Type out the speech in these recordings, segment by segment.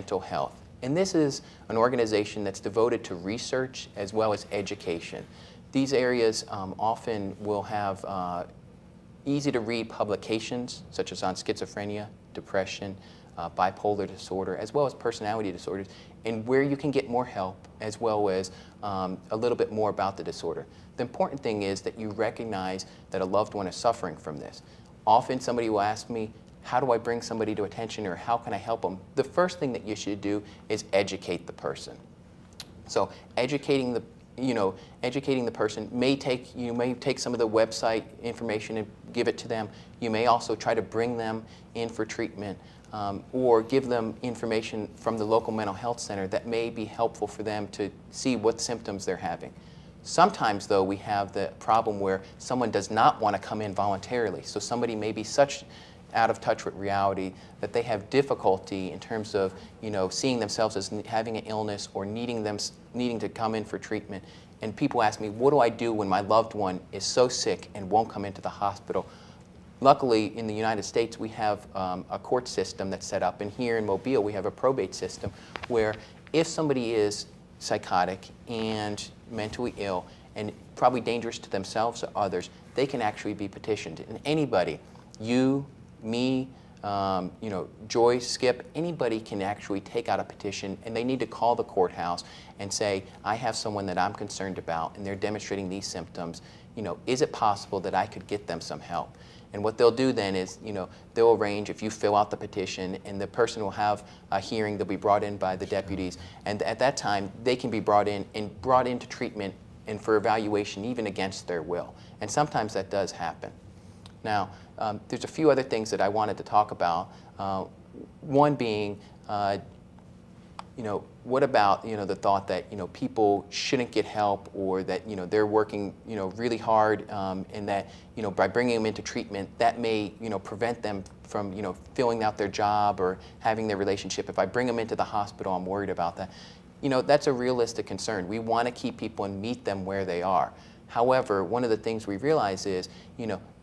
Mental Health. And this is an organization that's devoted to research as well as education. These areas often will have easy-to-read publications, such as on schizophrenia, depression, bipolar disorder, as well as personality disorders, and where you can get more help, as well as a little bit more about the disorder. The important thing is that you recognize that a loved one is suffering from this. Often somebody will ask me, how do I bring somebody to attention, or how can I help them? The first thing that you should do is educate the person. So educating the person you may take some of the website information and give it to them. You may also try to bring them in for treatment, or give them information from the local mental health center that may be helpful for them to see what symptoms they're having. Sometimes, though, we have the problem where someone does not want to come in voluntarily. So somebody may be such out of touch with reality that they have difficulty in terms of seeing themselves as having an illness or needing to come in for treatment. And people ask me, what do I do when my loved one is so sick and won't come into the hospital? Luckily, in the United States, we have a court system that's set up, and here in Mobile, we have a probate system where if somebody is psychotic and mentally ill and probably dangerous to themselves or others, they can actually be petitioned. And anybody, you, me, Joyce, Skip, anybody can actually take out a petition, and they need to call the courthouse and say, I have someone that I'm concerned about, and they're demonstrating these symptoms. Is it possible that I could get them some help? And what they'll do then is, they'll arrange, if you fill out the petition, and the person will have a hearing, they'll be brought in by the deputies, and at that time, they can be brought in and brought into treatment and for evaluation, even against their will. And sometimes that does happen. Now, there's a few other things that I wanted to talk about. One being, what about the thought that people shouldn't get help, or that they're working really hard, and that by bringing them into treatment, that may prevent them from filling out their job or having their relationship. If I bring them into the hospital, I'm worried about that. That's a realistic concern. We want to keep people and meet them where they are. However, one of the things we realize is,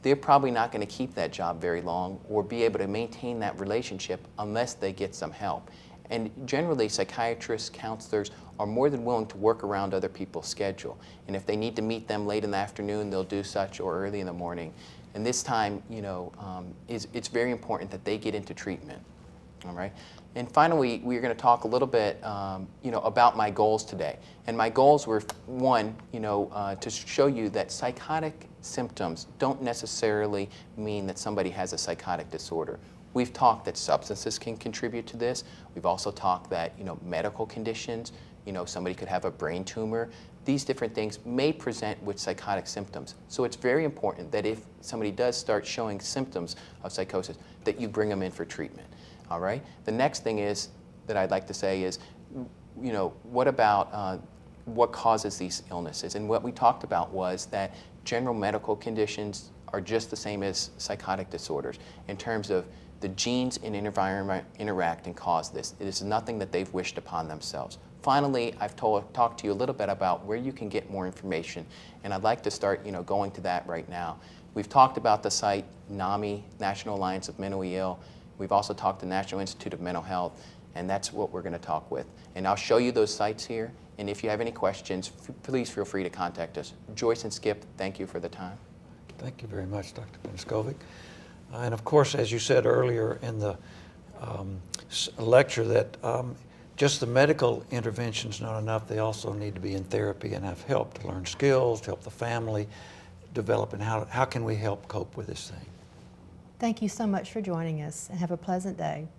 they're probably not going to keep that job very long or be able to maintain that relationship unless they get some help. And generally, psychiatrists, counselors are more than willing to work around other people's schedule. And if they need to meet them late in the afternoon, they'll do such, or early in the morning. And this time, it's very important that they get into treatment. All right. And finally, we're going to talk a little bit, about my goals today. And my goals were, one, to show you that psychotic symptoms don't necessarily mean that somebody has a psychotic disorder. We've talked that substances can contribute to this. We've also talked that, medical conditions, somebody could have a brain tumor. These different things may present with psychotic symptoms. So it's very important that if somebody does start showing symptoms of psychosis, that you bring them in for treatment. All right? The next thing is that I'd like to say is, what about what causes these illnesses? And what we talked about was that general medical conditions are just the same as psychotic disorders in terms of the genes in an environment interact and cause this. It is nothing that they've wished upon themselves. Finally, I've talked to you a little bit about where you can get more information, and I'd like to start going to that right now. We've talked about the site NAMI, National Alliance of Mentally Ill. We've also talked to the National Institute of Mental Health, and that's what we're going to talk with. And I'll show you those sites here, and if you have any questions, please feel free to contact us. Joyce and Skip, thank you for the time. Thank you very much, Dr. Penskovic. And of course, as you said earlier in the lecture, that just the medical intervention is not enough. They also need to be in therapy and have help to learn skills, to help the family develop, and how can we help cope with this thing. Thank you so much for joining us, and have a pleasant day.